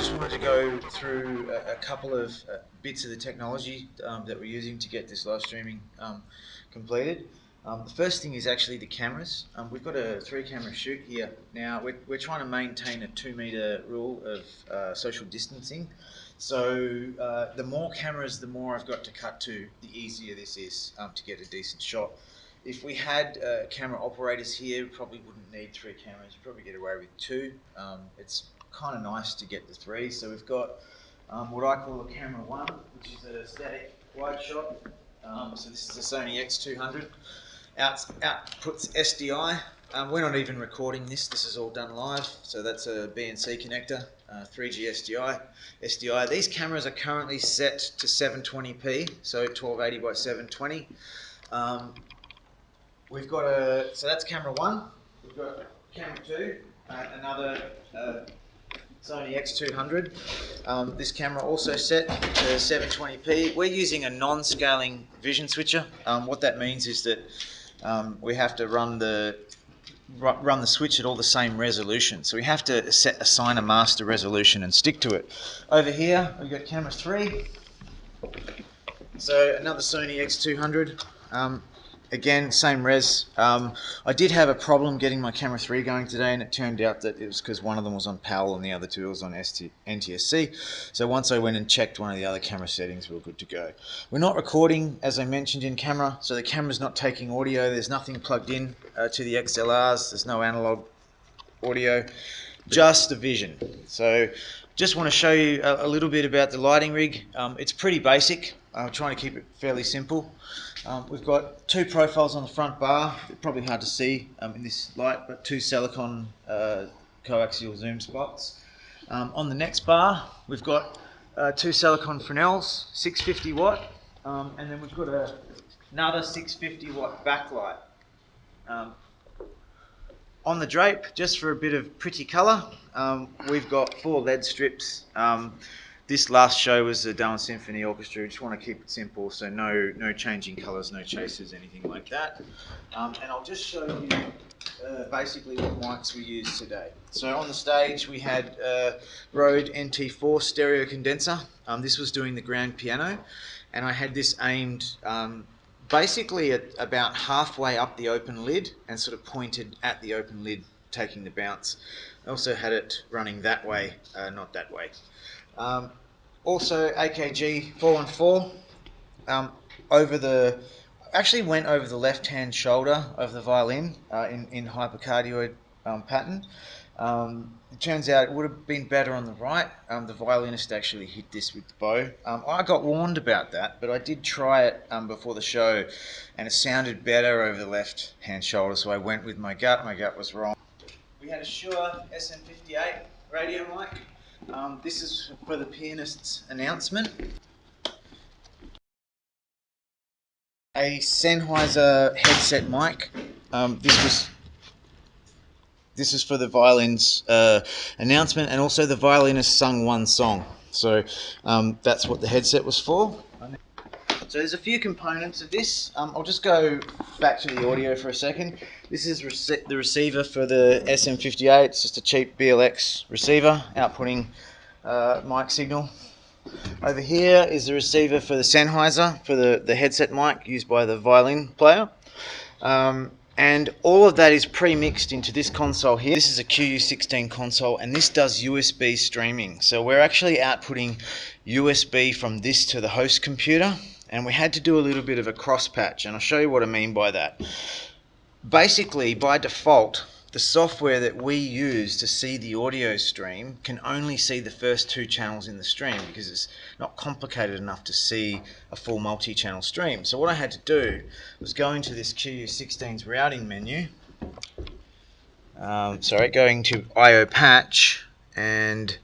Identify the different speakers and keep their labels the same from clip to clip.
Speaker 1: just wanted to go through a couple of bits of the technology that we're using to get this live streaming completed. The first thing is actually the cameras. We've got a 3-camera shoot here. Now we're trying to maintain a 2-meter rule of social distancing. So the more cameras, the more I've got to cut to, the easier this is to get a decent shot. If we had camera operators here, we probably wouldn't need 3 cameras. You'd probably get away with 2. It's kind of nice to get the 3. So we've got what I call a camera 1, which is a static wide shot. So this is a Sony X200. Outputs SDI. We're not even recording this. This is all done live. So that's a BNC connector, 3G SDI. These cameras are currently set to 720p, so 1280 by 720. We've got so that's camera 1. We've got camera 2, another Sony X200. This camera also set to 720p. We're using a non-scaling vision switcher. What that means is that we have to run the switch at all the same resolution. So we have to assign a master resolution and stick to it. Over here we've got camera 3. So another Sony X200. Again, same res. I did have a problem getting my camera 3 going today, and it turned out that it was because one of them was on PAL and the other 2 was on NTSC. So once I went and checked one of the other camera settings, we were good to go. We're not recording, as I mentioned, in camera, so the camera's not taking audio. There's nothing plugged in to the XLRs. There's no analog audio, just the vision. So just want to show you a little bit about the lighting rig. It's pretty basic. I'm trying to keep it fairly simple. We've got 2 profiles on the front bar. Probably hard to see in this light, but 2 silicon coaxial zoom spots. On the next bar, we've got 2 silicon Fresnels, 650 watt, and then we've got another 650 watt backlight. On the drape, just for a bit of pretty colour, we've got 4 LED strips. This last show was the Darwin Symphony Orchestra. We just want to keep it simple, so no changing colours, no chasers, anything like that. And I'll just show you basically what mics we used today. So on the stage we had Rode NT4 stereo condenser. This was doing the grand piano, and I had this aimed basically at about halfway up the open lid and sort of pointed at the open lid, taking the bounce. I also had it running that way, not that way. Also AKG 414 actually went over the left hand shoulder of the violin in hypercardioid pattern. It turns out it would have been better on the right. The violinist actually hit this with the bow. I got warned about that, but I did try it before the show, and it sounded better over the left hand shoulder, so I went with my gut. My gut was wrong. We had a Shure SM58 radio mic. This is for the pianist's announcement. A Sennheiser headset mic. This is for the violin's announcement, and also the violinist sung one song. So that's what the headset was for. So there's a few components of this. I'll just go back to the audio for a second. This is the receiver for the SM58. It's just a cheap BLX receiver outputting mic signal. Over here is the receiver for the Sennheiser, for the headset mic used by the violin player. And all of that is pre-mixed into this console here. This is a QU16 console, and this does USB streaming. So we're actually outputting USB from this to the host computer, and we had to do a little bit of a cross patch, and I'll show you what I mean by that. Basically, by default, the software that we use to see the audio stream can only see the first 2 channels in the stream, because it's not complicated enough to see a full multi-channel stream. So what I had to do was go into this QU16's routing menu, going to IO patch and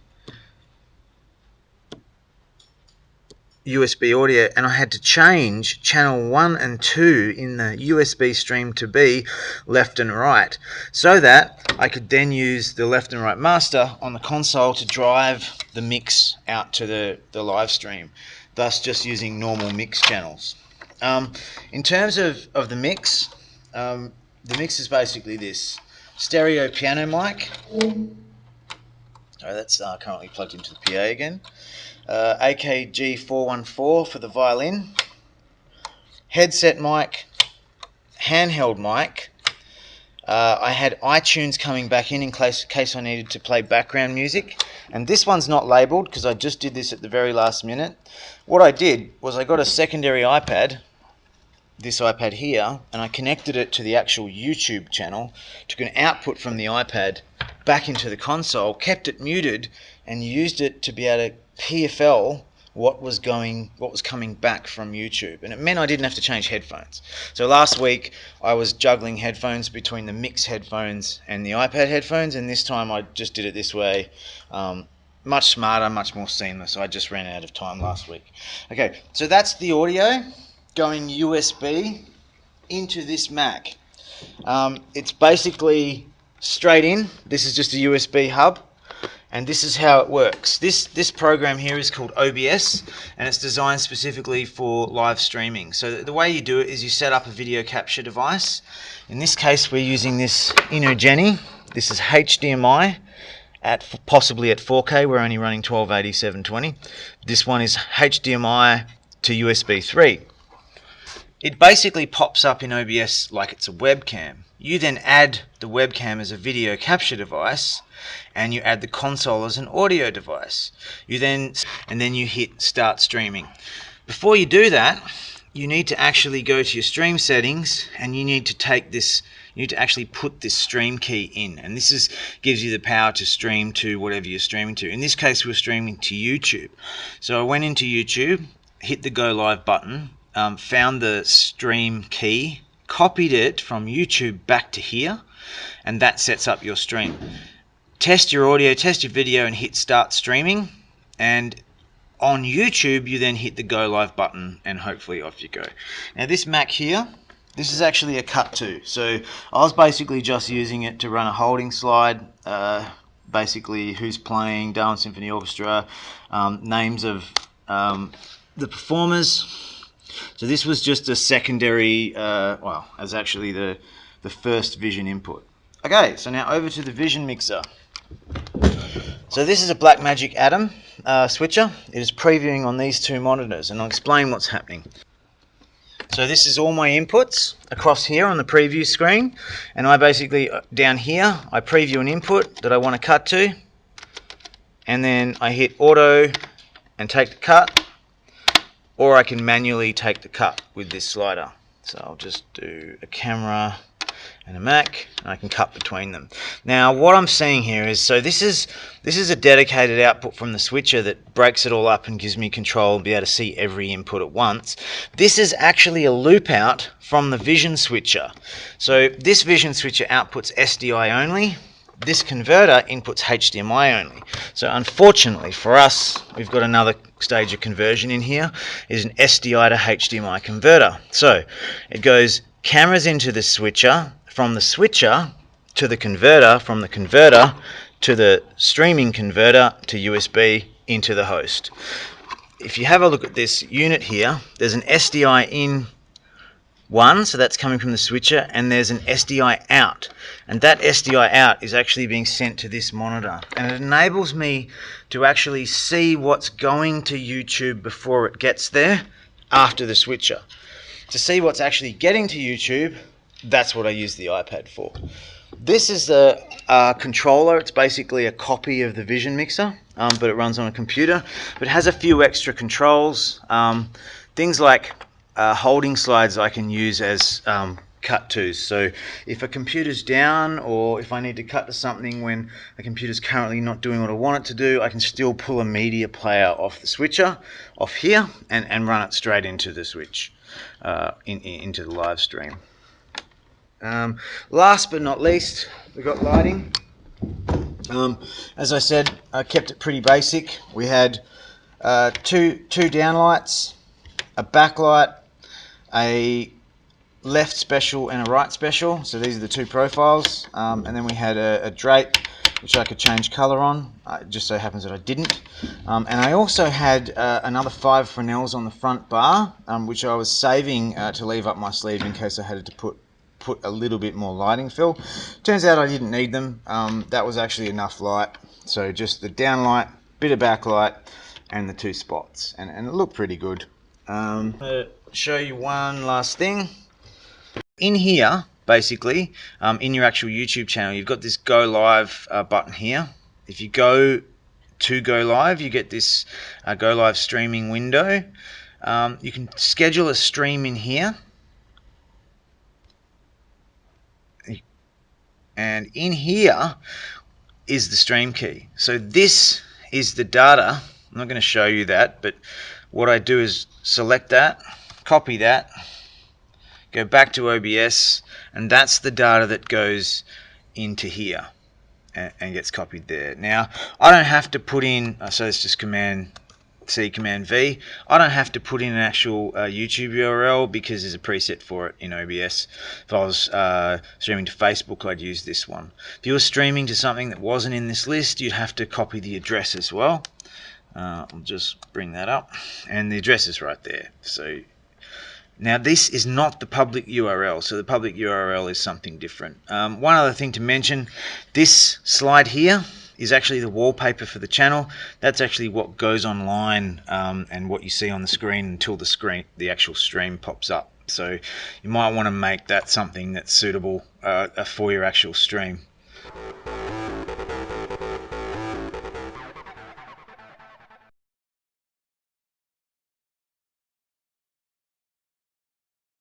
Speaker 1: USB audio, and I had to change channel 1 and 2 in the USB stream to be left and right, so that I could then use the left and right master on the console to drive the mix out to the live stream, thus just using normal mix channels. In terms of the mix is basically this: stereo piano mic, Sorry, that's currently plugged into the PA again. AKG414 for the violin. Headset mic, handheld mic. I had iTunes coming back in case I needed to play background music. And this one's not labelled because I just did this at the very last minute. What I did was I got a secondary iPad, this iPad here, and I connected it to the actual YouTube channel, took an output from the iPad back into the console, kept it muted, and used it to be able to PFL what was coming back from YouTube. And it meant I didn't have to change headphones. So last week I was juggling headphones between the Mix headphones and the iPad headphones, and this time I just did it this way. Much smarter, much more seamless. I just ran out of time last week. Okay, so that's the audio going USB into this Mac. It's basically straight in. This is just a USB hub. And this is how it works. This program here is called OBS, and it's designed specifically for live streaming. So the way you do it is you set up a video capture device. In this case, we're using this InnoGeni. This is HDMI possibly at 4K. We're only running 1280 720. This one is HDMI to USB 3. It basically pops up in OBS like it's a webcam. You then add the webcam as a video capture device, and you add the console as an audio device. And then you hit start streaming. Before you do that, you need to actually go to your stream settings, and you need to actually put this stream key in, and this gives you the power to stream to whatever you're streaming to. In this case, we're streaming to YouTube. So I went into YouTube, hit the go live button, found the stream key, copied it from YouTube back to here, and that sets up your stream. Test your audio, test your video, and hit start streaming. And on YouTube, you then hit the go live button, and hopefully off you go. Now this Mac here, this is actually a cut to. So I was basically just using it to run a holding slide, basically who's playing, Darwin Symphony Orchestra, names of the performers. So this was just a secondary, as actually the first Vision input. Okay, so now over to the Vision mixer. So this is a Blackmagic ATEM switcher. It is previewing on these two monitors, and I'll explain what's happening. So this is all my inputs across here on the preview screen, and I basically, down here, I preview an input that I want to cut to, and then I hit auto and take the cut, or I can manually take the cut with this slider. So I'll just do a camera and a Mac, and I can cut between them. Now what I'm seeing here is, so this is a dedicated output from the switcher that breaks it all up and gives me control and be able to see every input at once. This is actually a loop out from the Vision switcher. So this Vision switcher outputs SDI only. This converter inputs HDMI only. So unfortunately for us, we've got another stage of conversion in here. It is an SDI to HDMI converter. So it goes cameras into the switcher, from the switcher to the converter, from the converter to the streaming converter to USB into the host. If you have a look at this unit here, there's an SDI in one, so that's coming from the switcher, and there's an SDI out, and that SDI out is actually being sent to this monitor, and it enables me to actually see what's going to YouTube before it gets there after the switcher. To see what's actually getting to YouTube, that's what I use the iPad for. This is a controller. It's basically a copy of the Vision mixer, but it runs on a computer, but it has a few extra controls, things like holding slides I can use as cut tos. So if a computer's down, or if I need to cut to something when a computer's currently not doing what I want it to do, I can still pull a media player off the switcher, off here, and run it straight into the switch, into the live stream. Last but not least, we've got lighting. As I said, I kept it pretty basic. We had two downlights, a backlight, a left special and a right special, so these are the two profiles, and then we had a drape which I could change colour on. It just so happens that I didn't, and I also had another 5 Fresnels on the front bar, which I was saving to leave up my sleeve in case I had to put put a little bit more lighting fill. Turns out I didn't need them. That was actually enough light. So just the downlight, bit of backlight, and the 2 spots, and it looked pretty good. I'll show you one last thing. In here, basically, in your actual YouTube channel, you've got this Go Live button here. If you go to Go Live, you get this Go Live streaming window. You can schedule a stream in here. And in here is the stream key. So this is the data. I'm not going to show you that, but what I do is select that, copy that, go back to OBS, and that's the data that goes into here and gets copied there. Now, I don't have to put in, so it's just Command C, Command V. I don't have to put in an actual YouTube URL because there's a preset for it in OBS. If I was streaming to Facebook, I'd use this one. If you were streaming to something that wasn't in this list, you'd have to copy the address as well. I'll just bring that up, and the address is right there. So now this is not the public URL, so the public URL is something different. One other thing to mention, this slide here is actually the wallpaper for the channel. That's actually what goes online and what you see on the screen until the actual stream pops up. So you might want to make that something that's suitable for your actual stream.